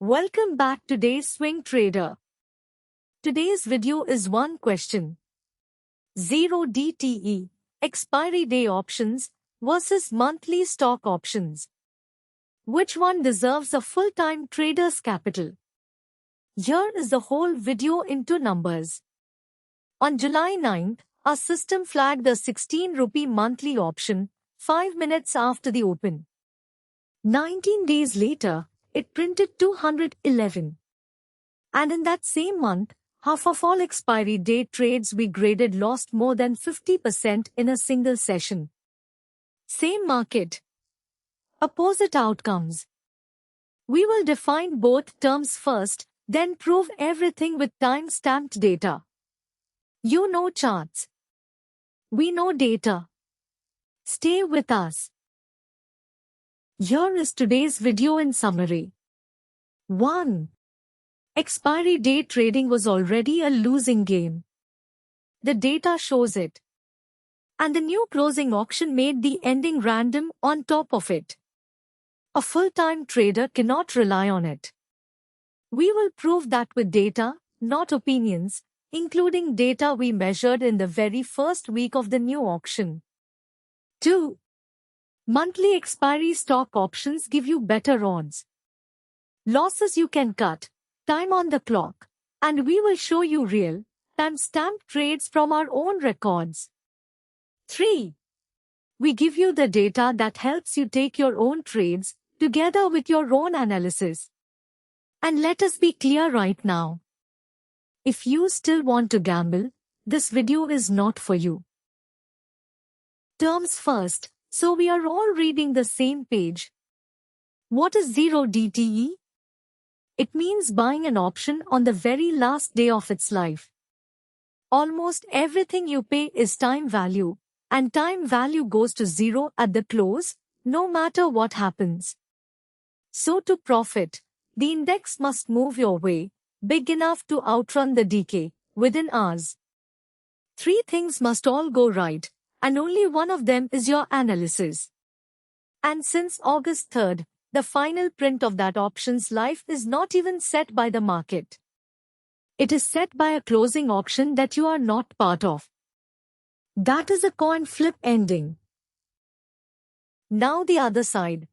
Welcome back to Day Swing Trader. Today's video is one question. 0DTE, expiry day options versus monthly stock options. Which one deserves a full-time trader's capital? Here is the whole video into numbers. On July 9th, our system flagged the 16 rupee monthly option 5 minutes after the open. 19 days later, it printed 211. And in that same month, half of all expiry date trades we graded lost more than 50% in a single session. Same market. Opposite outcomes. We will define both terms first, then prove everything with time-stamped data. You know charts. We know data. Stay with us. Here is today's video in summary. 1. Expiry day trading was already a losing game. The data shows it. And the new closing auction made the ending random on top of it. A full-time trader cannot rely on it. We will prove that with data, not opinions, including data we measured in the very first week of the new auction. 2. Monthly expiry stock options give you better odds. Losses you can cut, time on the clock, and we will show you real, time-stamped trades from our own records. 3. We give you the data that helps you take your own trades, together with your own analysis. And let us be clear right now. If you still want to gamble, this video is not for you. Terms first, so we are all reading the same page. What is 0DTE? It means buying an option on the very last day of its life. Almost everything you pay is time value, and time value goes to zero at the close, no matter what happens. So to profit, the index must move your way, big enough to outrun the decay, within hours. 3 things must all go right, and only one of them is your analysis. And since August 3rd, the final print of that option's life is not even set by the market. It is set by a closing auction that you are not part of. That is a coin flip ending. Now the other side.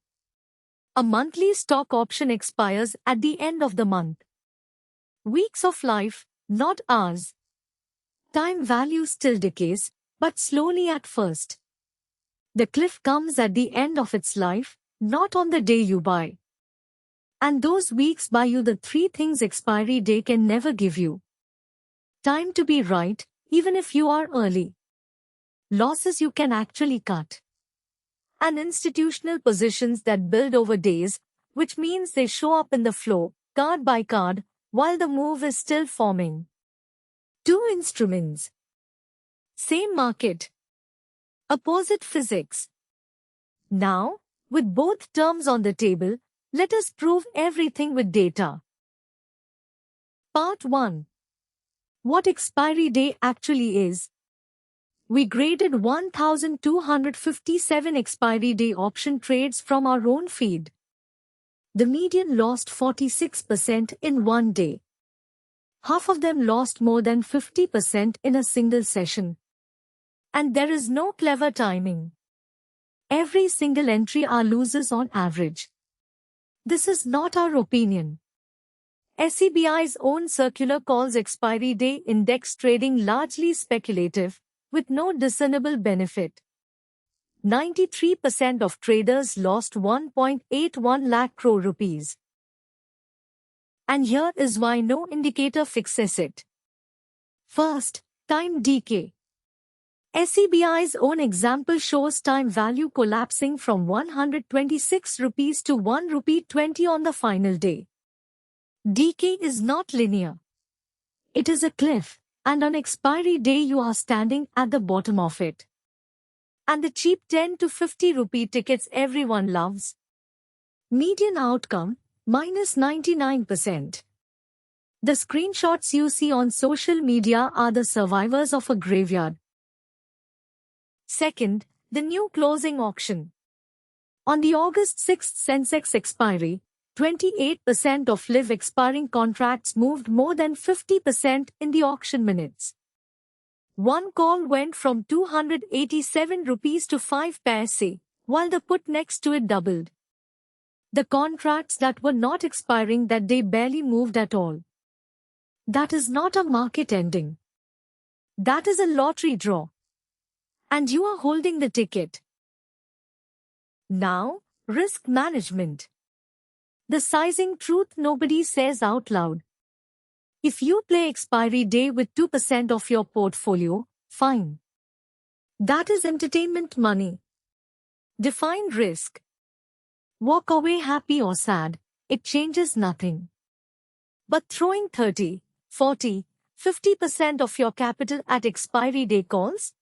A monthly stock option expires at the end of the month. Weeks of life, not hours. Time value still decays, but slowly at first. The cliff comes at the end of its life, not on the day you buy. And those weeks buy you the 3 things expiry day can never give you. Time to be right, even if you are early. Losses you can actually cut. And institutional positions that build over days, which means they show up in the flow, card by card, while the move is still forming. 2 instruments. Same market. Opposite physics. Now, with both terms on the table, let us prove everything with data. Part 1. What expiry day actually is. We graded 1,257 expiry day option trades from our own feed. The median lost 46% in one day. Half of them lost more than 50% in a single session. And there is no clever timing. Every single entry are losers on average. This is not our opinion. SEBI's own circular calls expiry day index trading largely speculative, with no discernible benefit. 93% of traders lost 1.81 lakh crore rupees. And here is why no indicator fixes it. First, time decay. SEBI's own example shows time value collapsing from 126 rupees to 1 rupee 20 on the final day. Decay is not linear. It is a cliff, and on expiry day you are standing at the bottom of it. And the cheap 10 to 50 rupee tickets everyone loves. Median outcome, minus 99%. The screenshots you see on social media are the survivors of a graveyard. Second, the new closing auction. On the August 6th Sensex expiry, 28% of live expiring contracts moved more than 50% in the auction minutes. One call went from 287 rupees to 5 paise, while the put next to it doubled. The contracts that were not expiring that day barely moved at all. That is not a market ending. That is a lottery draw. And you are holding the ticket. Now, risk management. The sizing truth nobody says out loud. If you play expiry day with 2% of your portfolio, fine. That is entertainment money. Define risk. Walk away happy or sad, it changes nothing. But throwing 30, 40, 50% of your capital at expiry day calls?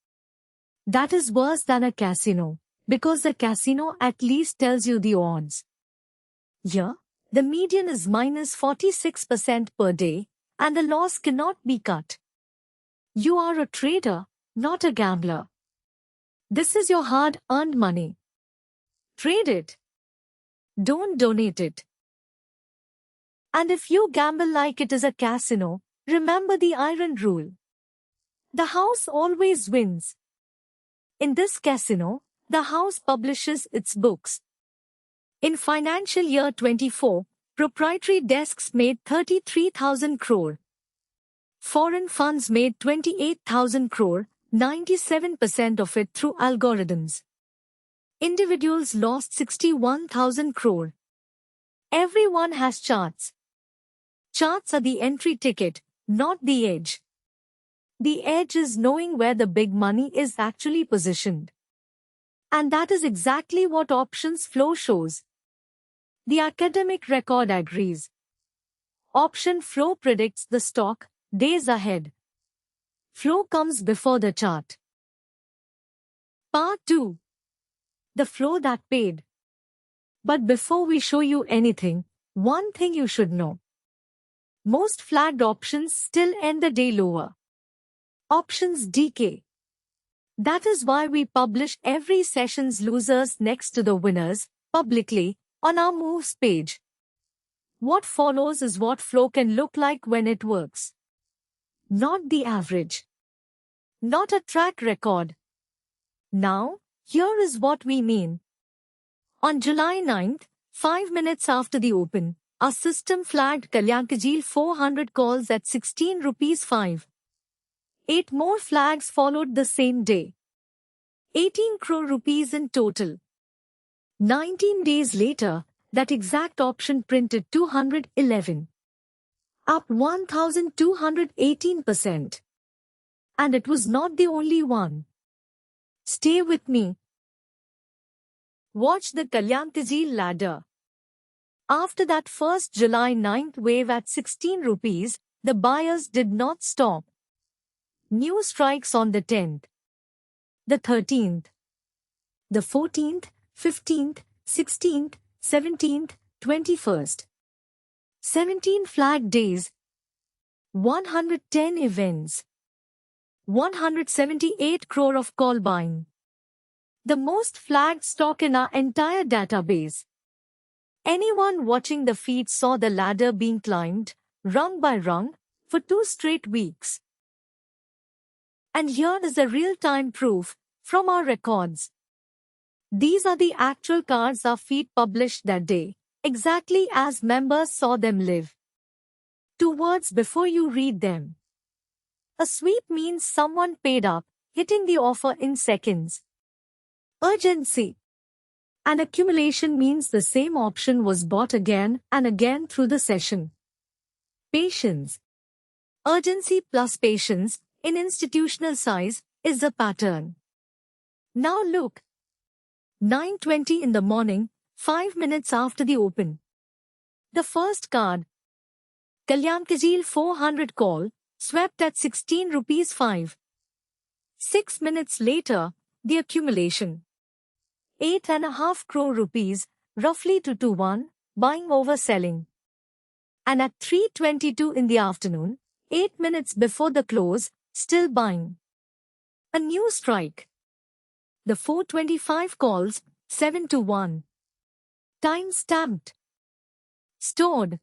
That is worse than a casino, because the casino at least tells you the odds. Here, the median is minus 46% per day, and the loss cannot be cut. You are a trader, not a gambler. This is your hard-earned money. Trade it. Don't donate it. And if you gamble like it is a casino, remember the iron rule. The house always wins. In this casino, the house publishes its books. In financial year 24, proprietary desks made 33,000 crore. Foreign funds made 28,000 crore, 97% of it through algorithms. Individuals lost 61,000 crore. Everyone has charts. Charts are the entry ticket, not the edge. The edge is knowing where the big money is actually positioned. And that is exactly what options flow shows. The academic record agrees. Option flow predicts the stock days ahead. Flow comes before the chart. Part 2. The flow that paid. But before we show you anything, one thing you should know. Most flagged options still end the day lower. Options decay. That is why we publish every session's losers next to the winners, publicly, on our moves page. What follows is what flow can look like when it works. Not the average. Not a track record. Now, here is what we mean. On July 9th, 5 minutes after the open, our system flagged Kalyankajil 400 calls at 16 rupees 5. 8 more flags followed the same day. 18 crore rupees in total. 19 days later, that exact option printed 211. Up 1,218%. And it was not the only one. Stay with me. Watch the Kalyankajil ladder. After that first July 9th wave at 16 rupees, the buyers did not stop. New strikes on the 10th, the 13th, the 14th, 15th, 16th, 17th, 21st. 17 flag days, 110 events, 178 crore of call buying. The most flagged stock in our entire database. Anyone watching the feed saw the ladder being climbed, rung by rung, for 2 straight weeks. And here is the real-time proof from our records. These are the actual cards our feed published that day, exactly as members saw them live. 2 words before you read them. A sweep means someone paid up, hitting the offer in seconds. Urgency. An accumulation means the same option was bought again and again through the session. Patience. Urgency plus patience, in institutional size, is a pattern. Now look. 9:20 in the morning, 5 minutes after the open. The first card. Kalyankajil 400 call, swept at 16 rupees 5. 6 minutes later, the accumulation. 8.5 crore rupees, roughly 2-1, buying over selling. And at 3:22 in the afternoon, 8 minutes before the close, still buying. A new strike. The 425 calls, 7-1. Time stamped. stored,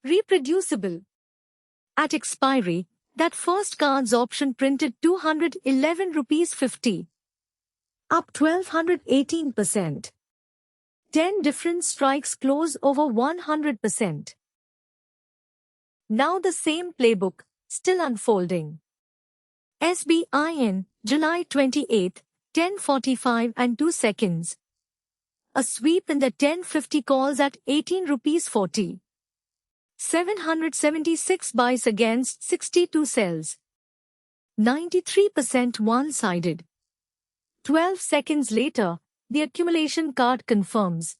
reproducible. At expiry, that first card's option printed 211 rupees 50, up 1218%. 10 different strikes close over 100%. Now the same playbook, still unfolding. SBIN, July 28, 10:45 and 2 seconds. A sweep in the 1050 calls at 18 rupees 40. 776 buys against 62 sells. 93% one-sided. 12 seconds later, the accumulation card confirms.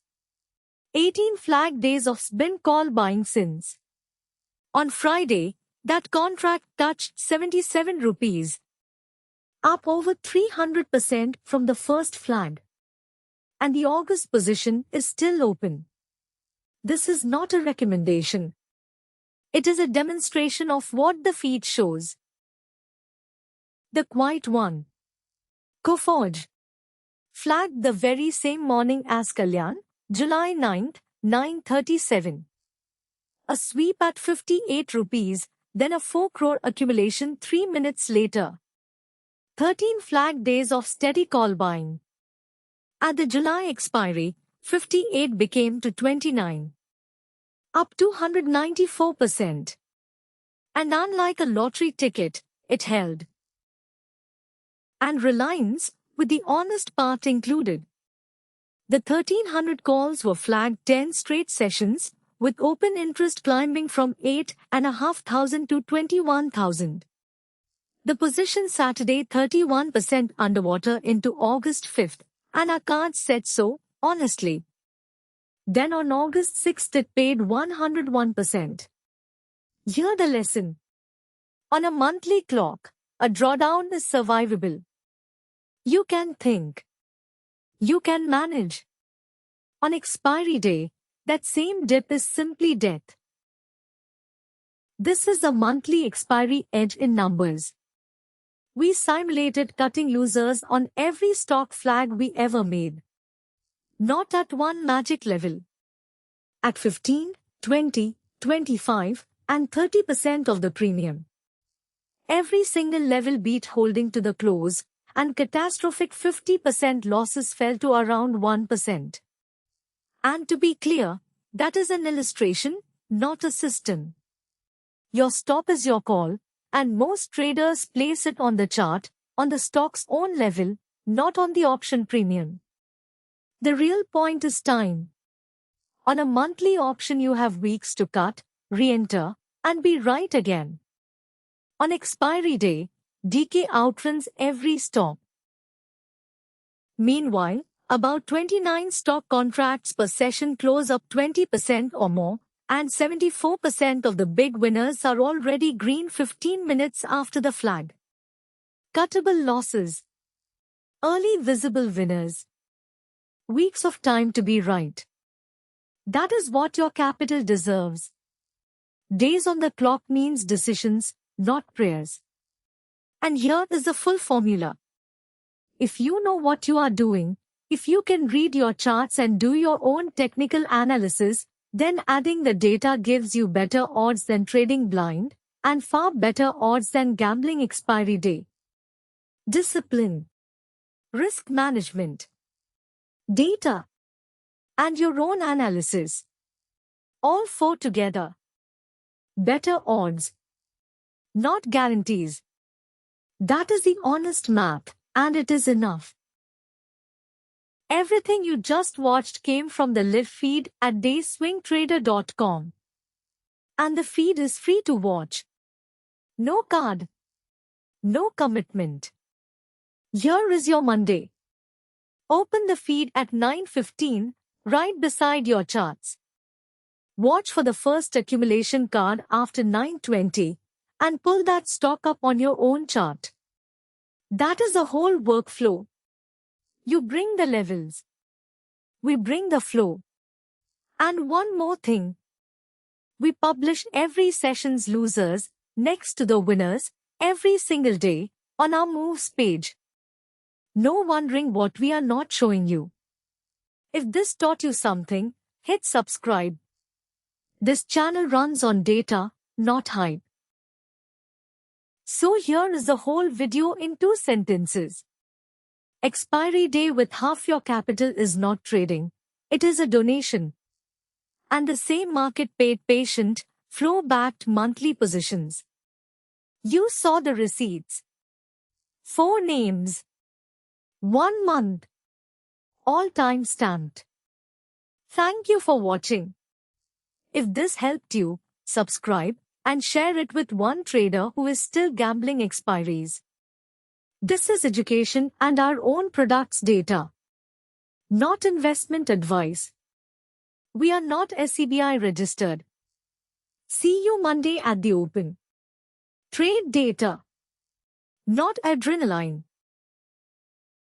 18 flag days of spin call buying since. On Friday, that contract touched 77 rupees. Up over 300% from the first flag. And the August position is still open. This is not a recommendation. It is a demonstration of what the feed shows. The quiet one. Coforge. Flagged the very same morning as Kalyan, July 9, 9:37. A sweep at 58 rupees, then a 4 crore accumulation 3 minutes later. 13 flag days of steady call buying. At the July expiry, 58 became to 29. Up 294%. And unlike a lottery ticket, it held. And Reliance, with the honest part included. The 1300 calls were flagged 10 straight sessions, with open interest climbing from 8,500 to 21,000. The position Saturday 31% underwater into August 5th, and our cards said so, honestly. Then on August 6th it paid 101%. Here the lesson. On a monthly clock, a drawdown is survivable. You can think. You can manage. On expiry day, that same dip is simply death. This is a monthly expiry edge in numbers. We simulated cutting losers on every stock flag we ever made. Not at one magic level. At 15, 20, 25, and 30% of the premium. Every single level beat holding to the close, and catastrophic 50% losses fell to around 1%. And to be clear, that is an illustration, not a system. Your stop is your call, and most traders place it on the chart, on the stock's own level, not on the option premium. The real point is time. On a monthly option you have weeks to cut, re-enter, and be right again. On expiry day, decay outruns every stop. Meanwhile, about 29 stock contracts per session close up 20% or more, and 74% of the big winners are already green 15 minutes after the flag. Cuttable losses. Early visible winners. Weeks of time to be right. That is what your capital deserves. Days on the clock means decisions, not prayers. And here is the full formula. If you know what you are doing, if you can read your charts and do your own technical analysis, then adding the data gives you better odds than trading blind, and far better odds than gambling expiry day. Discipline, risk management, data, and your own analysis. All four together. Better odds. Not guarantees. That is the honest math, and it is enough. Everything you just watched came from the live feed at dayswingtrader.com. And the feed is free to watch. No card. No commitment. Here is your Monday. Open the feed at 9:15, right beside your charts. Watch for the first accumulation card after 9:20 and pull that stock up on your own chart. That is the whole workflow. You bring the levels. We bring the flow. And one more thing. We publish every session's losers next to the winners every single day on our moves page. No wondering what we are not showing you. If this taught you something, hit subscribe. This channel runs on data, not hype. So here is the whole video in 2 sentences. Expiry day with half your capital is not trading. It is a donation. And the same market paid patient, flow-backed monthly positions. You saw the receipts. 4 names. 1 month. All time stamped. Thank you for watching. If this helped you, subscribe and share it with one trader who is still gambling expiries. This is education and our own products data, not investment advice. We are not SEBI registered. See you Monday at the open. Trade data, not adrenaline.